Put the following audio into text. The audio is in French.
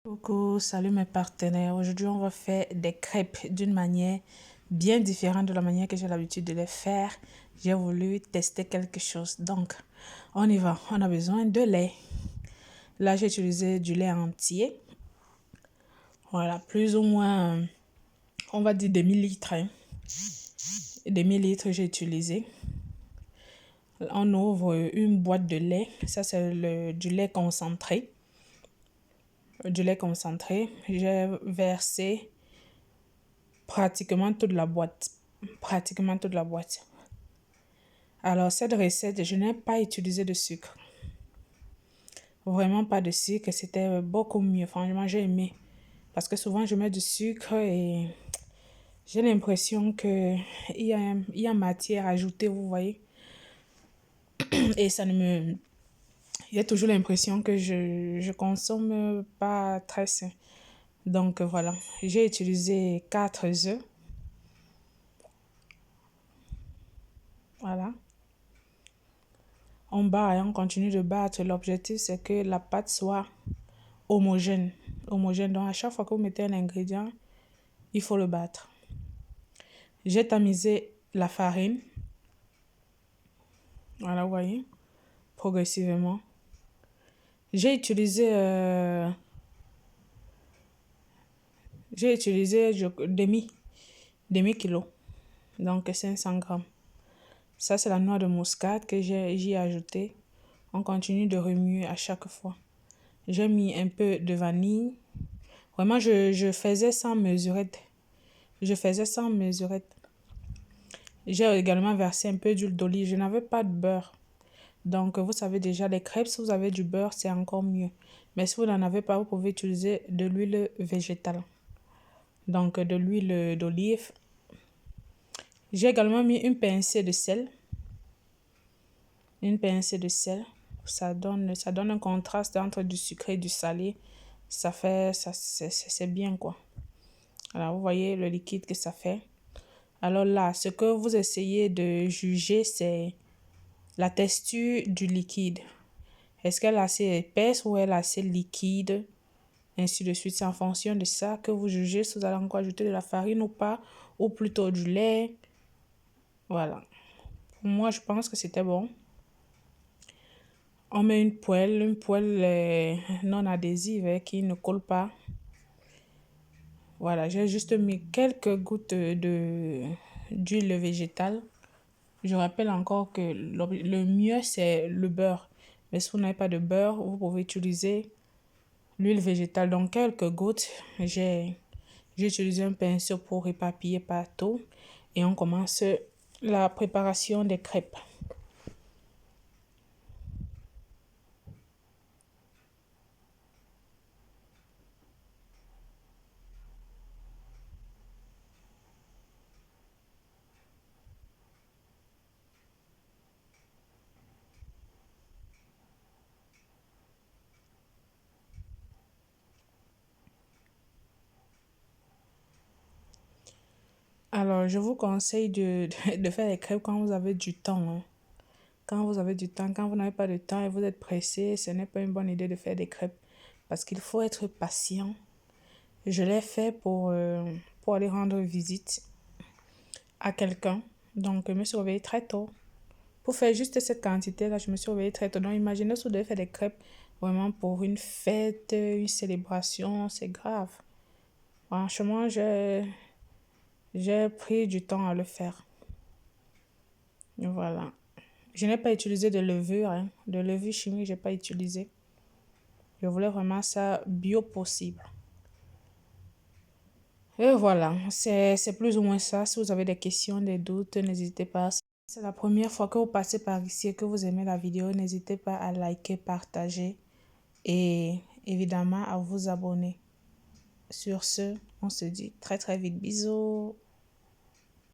Coucou, salut mes partenaires. Aujourd'hui, on va faire des crêpes d'une manière bien différente de la manière que j'ai l'habitude de les faire. J'ai voulu tester quelque chose. Donc, on y va. On a besoin de lait. Là, j'ai utilisé du lait entier. Voilà, plus ou moins, on va dire demi-litre. Demi-litre, j'ai utilisé. On ouvre une boîte de lait. Ça, c'est du lait concentré. Du lait concentré. J'ai versé pratiquement toute la boîte. Pratiquement toute la boîte. Alors, cette recette, je n'ai pas utilisé de sucre. Vraiment pas de sucre. C'était beaucoup mieux. Franchement, j'ai aimé. Parce que souvent, je mets du sucre et j'ai l'impression qu'il y a matière ajoutée, vous voyez. Et ça ne me... Il y a toujours l'impression que je consomme pas très sain. Donc, voilà. J'ai utilisé 4 œufs. Voilà. On bat et on continue de battre. L'objectif, c'est que la pâte soit homogène. Homogène. Donc, à chaque fois que vous mettez un ingrédient, il faut le battre. J'ai tamisé la farine. Voilà, vous voyez. Progressivement. J'ai utilisé demi kilo. Donc 500 grammes. Ça, c'est la noix de muscade que j'y ai ajouté. On continue de remuer à chaque fois. J'ai mis un peu de vanille. Vraiment, je faisais sans mesurette. Je faisais sans mesurette. J'ai également versé un peu d'huile d'olive. Je n'avais pas de beurre. Donc, vous savez déjà, les crêpes, si vous avez du beurre, c'est encore mieux. Mais si vous n'en avez pas, vous pouvez utiliser de l'huile végétale. Donc, de l'huile d'olive. J'ai également mis une pincée de sel. Une pincée de sel. Ça donne un contraste entre du sucré et du salé. C'est bien, quoi. Alors, vous voyez le liquide que ça fait. Alors là, ce que vous essayez de juger, c'est la texture du liquide. Est-ce qu'elle est assez épaisse ou elle est assez liquide? Ainsi de suite. C'est en fonction de ça que vous jugez si vous allez encore ajouter de la farine ou pas, ou plutôt du lait. Voilà. Pour moi, je pense que c'était bon. On met une poêle non adhésive qui ne colle pas. Voilà, j'ai juste mis quelques gouttes d'huile végétale. Je rappelle encore que le mieux, c'est le beurre. Mais si vous n'avez pas de beurre, vous pouvez utiliser l'huile végétale. Donc, quelques gouttes. J'ai utilisé un pinceau pour éparpiller partout. Et on commence la préparation des crêpes. Alors, je vous conseille de faire les crêpes quand vous avez du temps, hein. Quand vous avez du temps, quand vous n'avez pas de temps et vous êtes pressé, ce n'est pas une bonne idée de faire des crêpes parce qu'il faut être patient. Je l'ai fait pour aller rendre visite à quelqu'un. Donc, je me suis réveillée très tôt. Pour faire juste cette quantité-là, je me suis réveillée très tôt. Donc, imaginez si vous devez faire des crêpes vraiment pour une fête, une célébration, c'est grave. Franchement, j'ai pris du temps à le faire. Voilà. Je n'ai pas utilisé de levure, hein. De levure chimique, je n'ai pas utilisé. Je voulais vraiment ça bio possible. Et voilà, c'est plus ou moins ça. Si vous avez des questions, des doutes, n'hésitez pas. Si c'est la première fois que vous passez par ici et que vous aimez la vidéo, n'hésitez pas à liker, partager et évidemment à vous abonner. Sur ce, on se dit très très vite. Bisous.